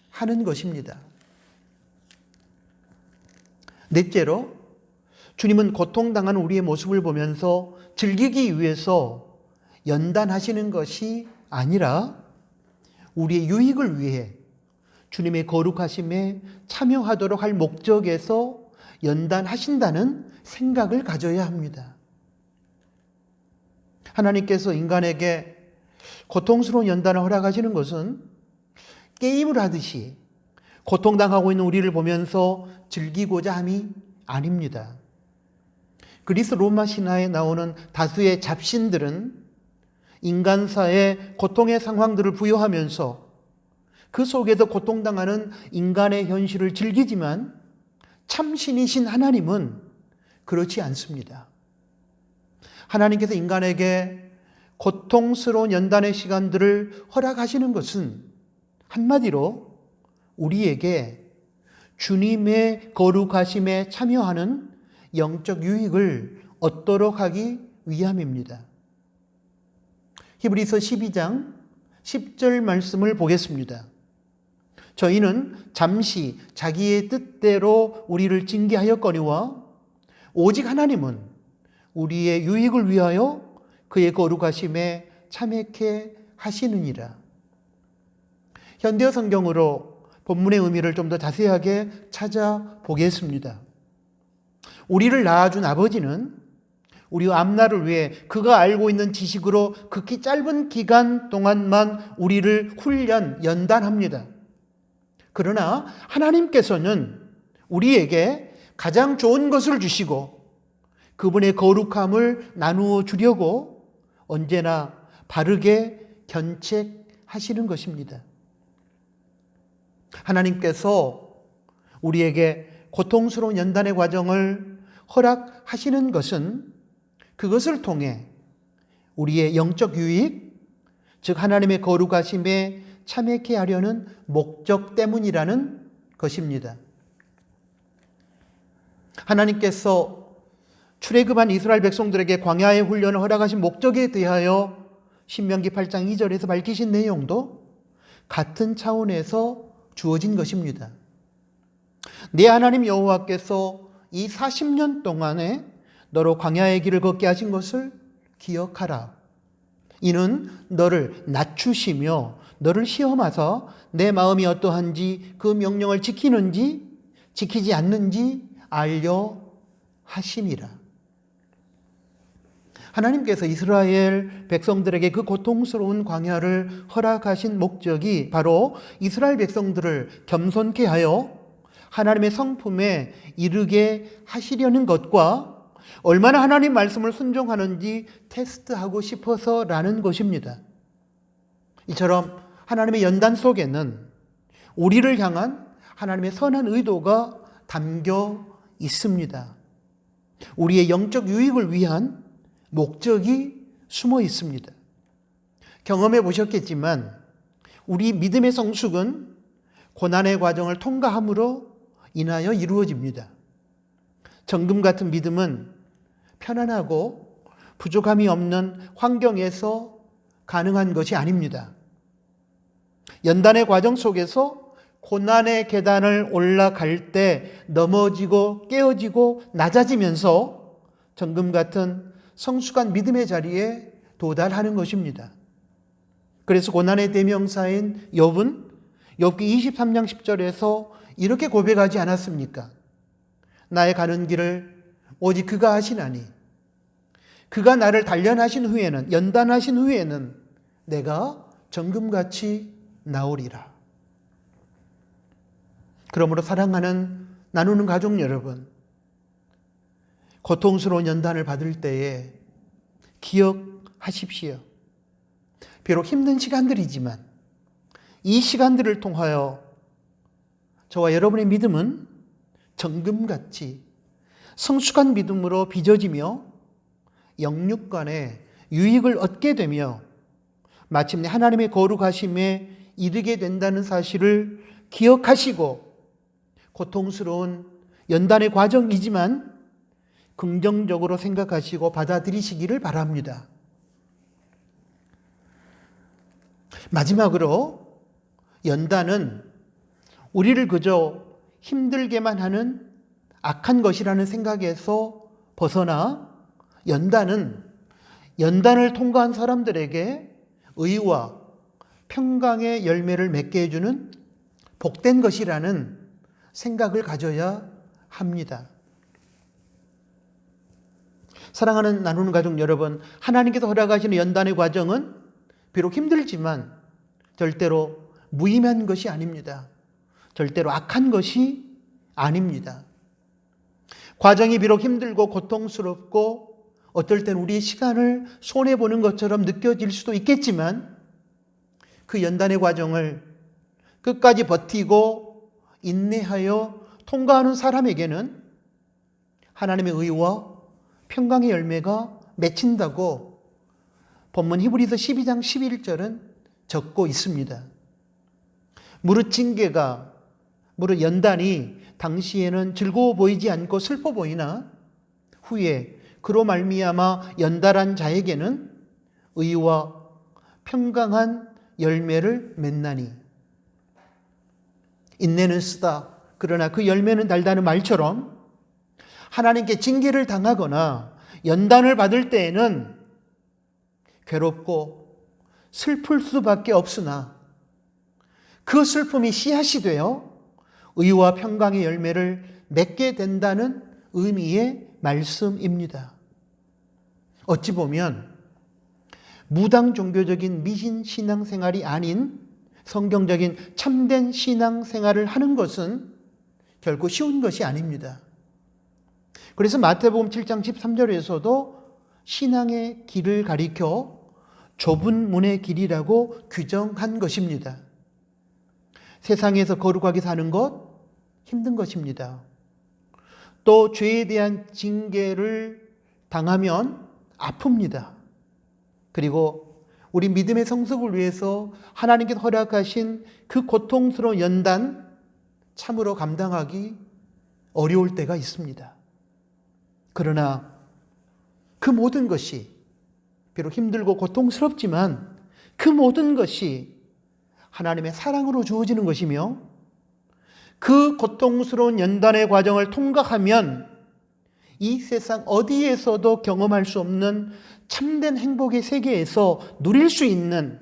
하는 것입니다. 넷째로, 주님은 고통당한 우리의 모습을 보면서 즐기기 위해서 연단하시는 것이 아니라 우리의 유익을 위해 주님의 거룩하심에 참여하도록 할 목적에서 연단하신다는 생각을 가져야 합니다. 하나님께서 인간에게 고통스러운 연단을 허락하시는 것은 게임을 하듯이 고통당하고 있는 우리를 보면서 즐기고자 함이 아닙니다. 그리스 로마 신화에 나오는 다수의 잡신들은 인간사의 고통의 상황들을 부여하면서 그 속에서 고통당하는 인간의 현실을 즐기지만 참신이신 하나님은 그렇지 않습니다. 하나님께서 인간에게 고통스러운 연단의 시간들을 허락하시는 것은 한마디로 우리에게 주님의 거룩하심에 참여하는 영적 유익을 얻도록 하기 위함입니다. 히브리서 12장 10절 말씀을 보겠습니다. 저희는 잠시 자기의 뜻대로 우리를 징계하였거니와 오직 하나님은 우리의 유익을 위하여 그의 거룩하심에 참여케 하시느니라. 현대어 성경으로 본문의 의미를 좀 더 자세하게 찾아보겠습니다. 우리를 낳아준 아버지는 우리와 앞날을 위해 그가 알고 있는 지식으로 극히 짧은 기간 동안만 우리를 연단합니다. 그러나 하나님께서는 우리에게 가장 좋은 것을 주시고 그분의 거룩함을 나누어 주려고 언제나 바르게 견책하시는 것입니다. 하나님께서 우리에게 고통스러운 연단의 과정을 허락하시는 것은 그것을 통해 우리의 영적 유익, 즉 하나님의 거룩하심에 참여케 하려는 목적 때문이라는 것입니다. 하나님께서 출애굽한 이스라엘 백성들에게 광야의 훈련을 허락하신 목적에 대하여 신명기 8장 2절에서 밝히신 내용도 같은 차원에서 주어진 것입니다. 네 하나님 여호와께서 이 40년 동안에 너로 광야의 길을 걷게 하신 것을 기억하라. 이는 너를 낮추시며 너를 시험하사 내 마음이 어떠한지 그 명령을 지키는지 지키지 않는지 알려 하심이라. 하나님께서 이스라엘 백성들에게 그 고통스러운 광야를 허락하신 목적이 바로 이스라엘 백성들을 겸손케 하여 하나님의 성품에 이르게 하시려는 것과 얼마나 하나님 말씀을 순종하는지 테스트하고 싶어서라는 것입니다. 이처럼 하나님의 연단 속에는 우리를 향한 하나님의 선한 의도가 담겨 있습니다. 우리의 영적 유익을 위한 목적이 숨어 있습니다. 경험해 보셨겠지만 우리 믿음의 성숙은 고난의 과정을 통과함으로 인하여 이루어집니다. 정금 같은 믿음은 편안하고 부족함이 없는 환경에서 가능한 것이 아닙니다. 연단의 과정 속에서 고난의 계단을 올라갈 때 넘어지고 깨어지고 낮아지면서 정금 같은 성숙한 믿음의 자리에 도달하는 것입니다. 그래서 고난의 대명사인 욥은 욥기 23장 10절에서 이렇게 고백하지 않았습니까? 나의 가는 길을 오직 그가 하시나니 그가 나를 단련하신 후에는 연단하신 후에는 내가 정금같이 나오리라. 그러므로 사랑하는 나누는 가족 여러분, 고통스러운 연단을 받을 때에 기억하십시오. 비록 힘든 시간들이지만 이 시간들을 통하여 저와 여러분의 믿음은 정금같이 성숙한 믿음으로 빚어지며 영육간의 유익을 얻게 되며 마침내 하나님의 거룩하심에 이르게 된다는 사실을 기억하시고 고통스러운 연단의 과정이지만 긍정적으로 생각하시고 받아들이시기를 바랍니다. 마지막으로 연단은 우리를 그저 힘들게만 하는 악한 것이라는 생각에서 벗어나 연단을 통과한 사람들에게 의와 평강의 열매를 맺게 해주는 복된 것이라는 생각을 가져야 합니다. 사랑하는 나누는 가족 여러분, 하나님께서 허락하시는 연단의 과정은 비록 힘들지만 절대로 무의미한 것이 아닙니다. 절대로 악한 것이 아닙니다. 과정이 비록 힘들고 고통스럽고 어떨 땐 우리의 시간을 손해보는 것처럼 느껴질 수도 있겠지만 그 연단의 과정을 끝까지 버티고 인내하여 통과하는 사람에게는 하나님의 의와 평강의 열매가 맺힌다고 본문 히브리서 12장 11절은 적고 있습니다. 무릇 징계가, 무릇 연단이 당시에는 즐거워 보이지 않고 슬퍼 보이나 후에 그로 말미암아 연달한 자에게는 의와 평강한 열매를 맺나니. 인내는 쓰다, 그러나 그 열매는 달다는 말처럼 하나님께 징계를 당하거나 연단을 받을 때에는 괴롭고 슬플 수밖에 없으나 그 슬픔이 씨앗이 되어 의와 평강의 열매를 맺게 된다는 의미의 말씀입니다. 어찌 보면 무당 종교적인 미신 신앙생활이 아닌 성경적인 참된 신앙생활을 하는 것은 결코 쉬운 것이 아닙니다. 그래서 마태복음 7장 13절에서도 신앙의 길을 가리켜 좁은 문의 길이라고 규정한 것입니다. 세상에서 거룩하게 사는 것 힘든 것입니다. 또 죄에 대한 징계를 당하면 아픕니다. 그리고 우리 믿음의 성숙을 위해서 하나님께서 허락하신 그 고통스러운 연단 참으로 감당하기 어려울 때가 있습니다. 그러나 그 모든 것이 비록 힘들고 고통스럽지만 그 모든 것이 하나님의 사랑으로 주어지는 것이며 그 고통스러운 연단의 과정을 통과하면 이 세상 어디에서도 경험할 수 없는 참된 행복의 세계에서 누릴 수 있는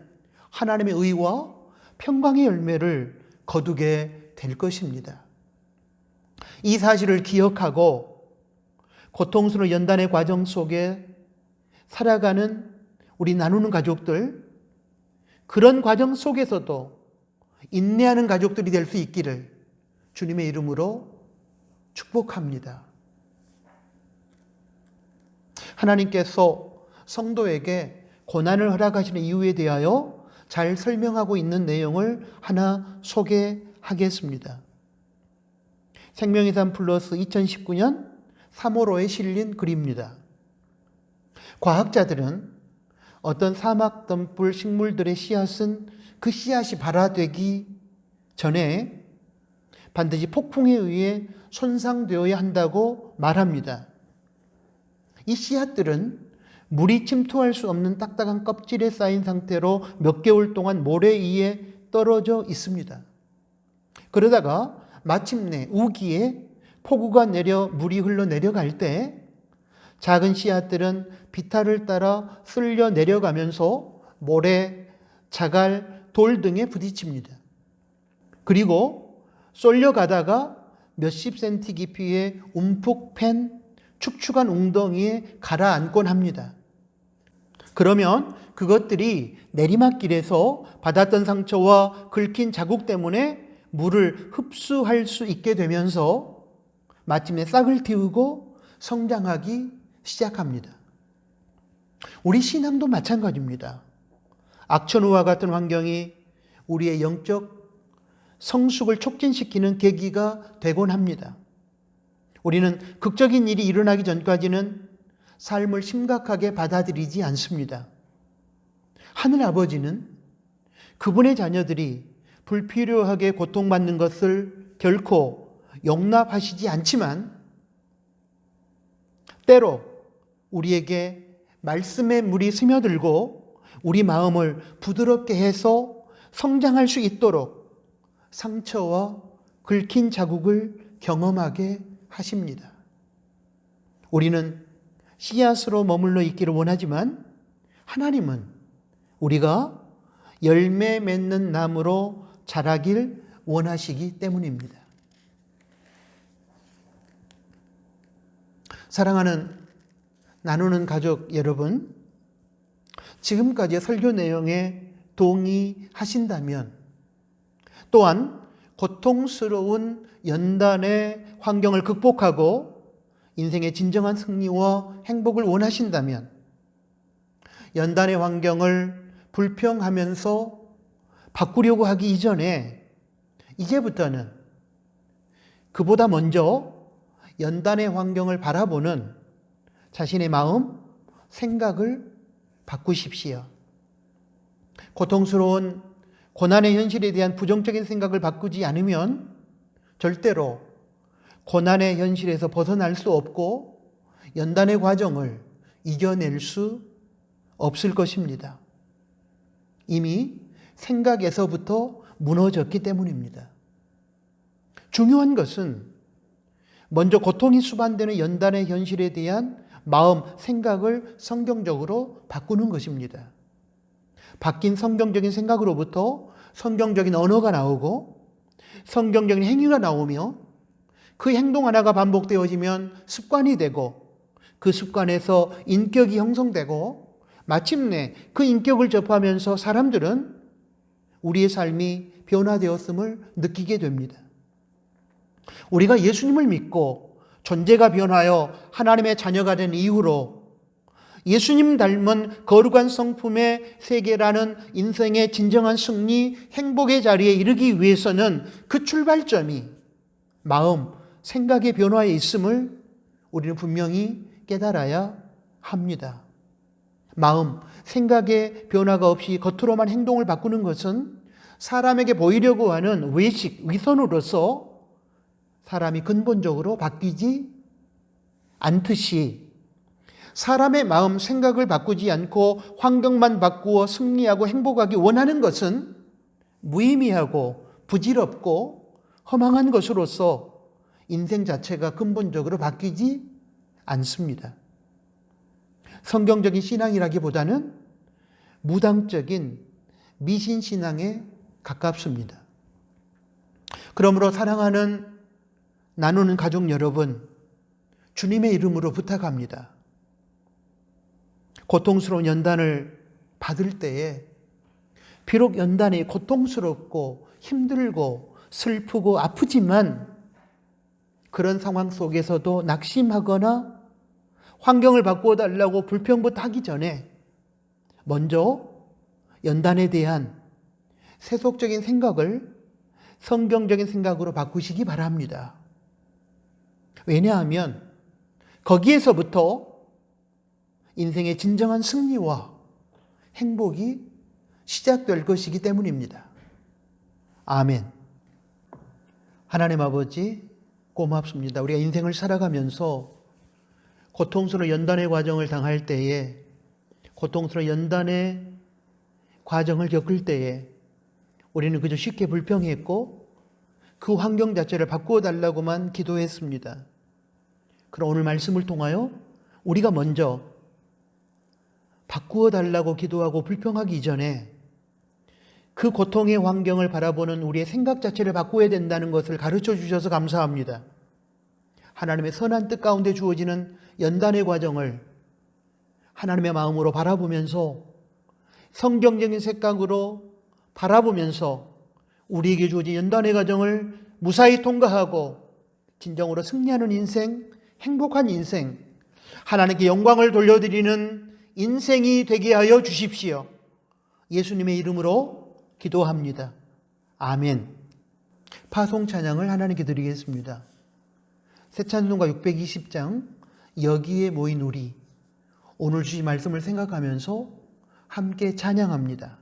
하나님의 의와 평강의 열매를 거두게 될 것입니다. 이 사실을 기억하고 고통스러운 연단의 과정 속에 살아가는 우리 나누는 가족들, 그런 과정 속에서도 인내하는 가족들이 될 수 있기를 주님의 이름으로 축복합니다. 하나님께서 성도에게 고난을 허락하시는 이유에 대하여 잘 설명하고 있는 내용을 하나 소개하겠습니다. 생명의 삶 플러스 2019년 3월호에 실린 글입니다. 과학자들은 어떤 사막 덤불 식물들의 씨앗은 그 씨앗이 발화되기 전에 반드시 폭풍에 의해 손상되어야 한다고 말합니다. 이 씨앗들은 물이 침투할 수 없는 딱딱한 껍질에 쌓인 상태로 몇 개월 동안 모래 위에 떨어져 있습니다. 그러다가 마침내 우기에 폭우가 내려 물이 흘러 내려갈 때 작은 씨앗들은 비탈을 따라 쓸려 내려가면서 모래, 자갈, 돌 등에 부딪힙니다. 그리고 쏠려가다가 몇십 센티 깊이의 움푹 팬 축축한 웅덩이에 가라앉곤 합니다. 그러면 그것들이 내리막길에서 받았던 상처와 긁힌 자국 때문에 물을 흡수할 수 있게 되면서 마침내 싹을 틔우고 성장하기 시작합니다. 우리 신앙도 마찬가지입니다. 악천후와 같은 환경이 우리의 영적 성숙을 촉진시키는 계기가 되곤 합니다. 우리는 극적인 일이 일어나기 전까지는 삶을 심각하게 받아들이지 않습니다. 하늘 아버지는 그분의 자녀들이 불필요하게 고통받는 것을 결코 용납하시지 않지만 때로 우리에게 말씀의 물이 스며들고 우리 마음을 부드럽게 해서 성장할 수 있도록 상처와 긁힌 자국을 경험하게 하십니다. 우리는 씨앗으로 머물러 있기를 원하지만 하나님은 우리가 열매 맺는 나무로 자라길 원하시기 때문입니다. 사랑하는 나누는 가족 여러분, 지금까지의 설교 내용에 동의하신다면 또한 고통스러운 연단의 환경을 극복하고 인생의 진정한 승리와 행복을 원하신다면 연단의 환경을 불평하면서 바꾸려고 하기 이전에 이제부터는 그보다 먼저 연단의 환경을 바라보는 자신의 마음, 생각을 바꾸십시오. 고통스러운 고난의 현실에 대한 부정적인 생각을 바꾸지 않으면 절대로 고난의 현실에서 벗어날 수 없고 연단의 과정을 이겨낼 수 없을 것입니다. 이미 생각에서부터 무너졌기 때문입니다. 중요한 것은 먼저 고통이 수반되는 연단의 현실에 대한 마음, 생각을 성경적으로 바꾸는 것입니다. 바뀐 성경적인 생각으로부터 성경적인 언어가 나오고 성경적인 행위가 나오며 그 행동 하나가 반복되어지면 습관이 되고 그 습관에서 인격이 형성되고 마침내 그 인격을 접하면서 사람들은 우리의 삶이 변화되었음을 느끼게 됩니다. 우리가 예수님을 믿고 존재가 변하여 하나님의 자녀가 된 이후로 예수님 닮은 거룩한 성품의 세계라는 인생의 진정한 승리, 행복의 자리에 이르기 위해서는 그 출발점이 마음, 생각의 변화에 있음을 우리는 분명히 깨달아야 합니다. 마음, 생각의 변화가 없이 겉으로만 행동을 바꾸는 것은 사람에게 보이려고 하는 외식, 위선으로서 사람이 근본적으로 바뀌지 않듯이 사람의 마음, 생각을 바꾸지 않고 환경만 바꾸어 승리하고 행복하기 원하는 것은 무의미하고 부질없고 허망한 것으로서 인생 자체가 근본적으로 바뀌지 않습니다. 성경적인 신앙이라기보다는 무당적인 미신신앙에 가깝습니다. 그러므로 사랑하는 나누는 가족 여러분, 주님의 이름으로 부탁합니다. 고통스러운 연단을 받을 때에 비록 연단이 고통스럽고 힘들고 슬프고 아프지만 그런 상황 속에서도 낙심하거나 환경을 바꾸어 달라고 불평부터 하기 전에 먼저 연단에 대한 세속적인 생각을 성경적인 생각으로 바꾸시기 바랍니다. 왜냐하면 거기에서부터 인생의 진정한 승리와 행복이 시작될 것이기 때문입니다. 아멘. 하나님 아버지 고맙습니다. 우리가 인생을 살아가면서 고통스러운 연단의 과정을 당할 때에 고통스러운 연단의 과정을 겪을 때에 우리는 그저 쉽게 불평했고 그 환경 자체를 바꾸어 달라고만 기도했습니다. 그럼 오늘 말씀을 통하여 우리가 먼저 바꾸어 달라고 기도하고 불평하기 이전에 그 고통의 환경을 바라보는 우리의 생각 자체를 바꾸어야 된다는 것을 가르쳐 주셔서 감사합니다. 하나님의 선한 뜻 가운데 주어지는 연단의 과정을 하나님의 마음으로 바라보면서 성경적인 색각으로 바라보면서 우리에게 주어진 연단의 과정을 무사히 통과하고 진정으로 승리하는 인생, 행복한 인생, 하나님께 영광을 돌려드리는 인생이 되게 하여 주십시오. 예수님의 이름으로 기도합니다. 아멘. 파송 찬양을 하나님께 드리겠습니다. 새 찬송가 620장 여기에 모인 우리. 오늘 주신 말씀을 생각하면서 함께 찬양합니다.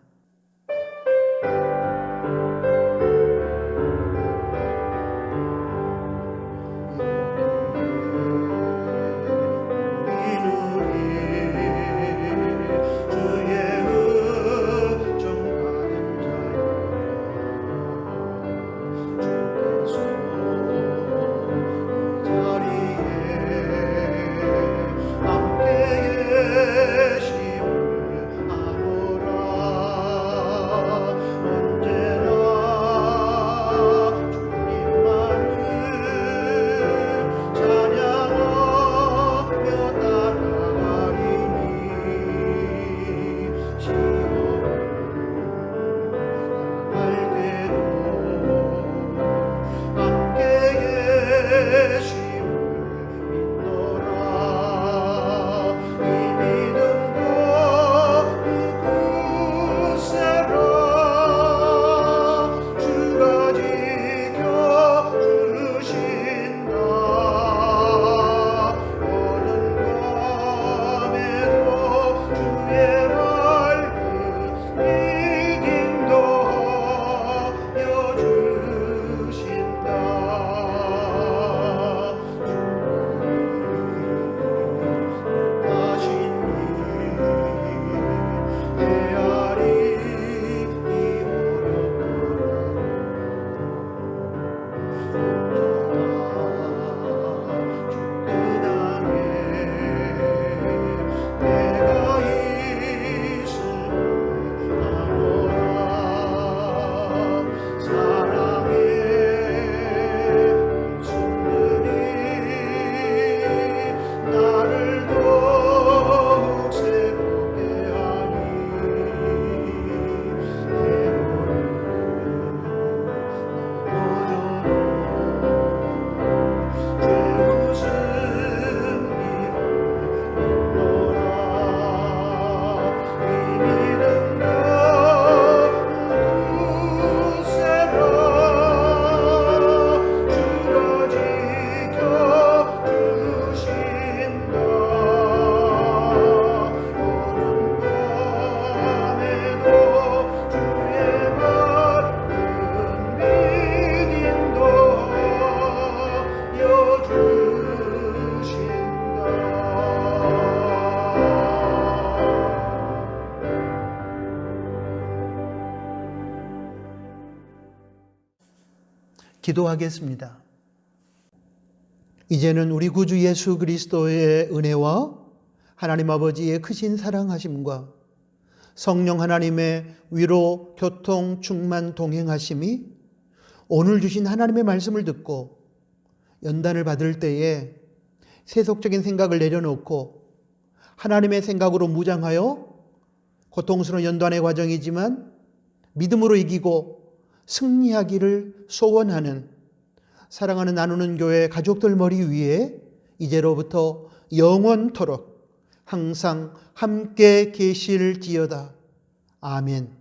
기도하겠습니다. 이제는 우리 구주 예수 그리스도의 은혜와 하나님 아버지의 크신 사랑하심과 성령 하나님의 위로, 교통, 충만, 동행하심이 오늘 주신 하나님의 말씀을 듣고 연단을 받을 때에 세속적인 생각을 내려놓고 하나님의 생각으로 무장하여 고통스러운 연단의 과정이지만 믿음으로 이기고 승리하기를 소원하는 사랑하는 나누는 교회 가족들 머리 위에 이제로부터 영원토록 항상 함께 계실지어다. 아멘.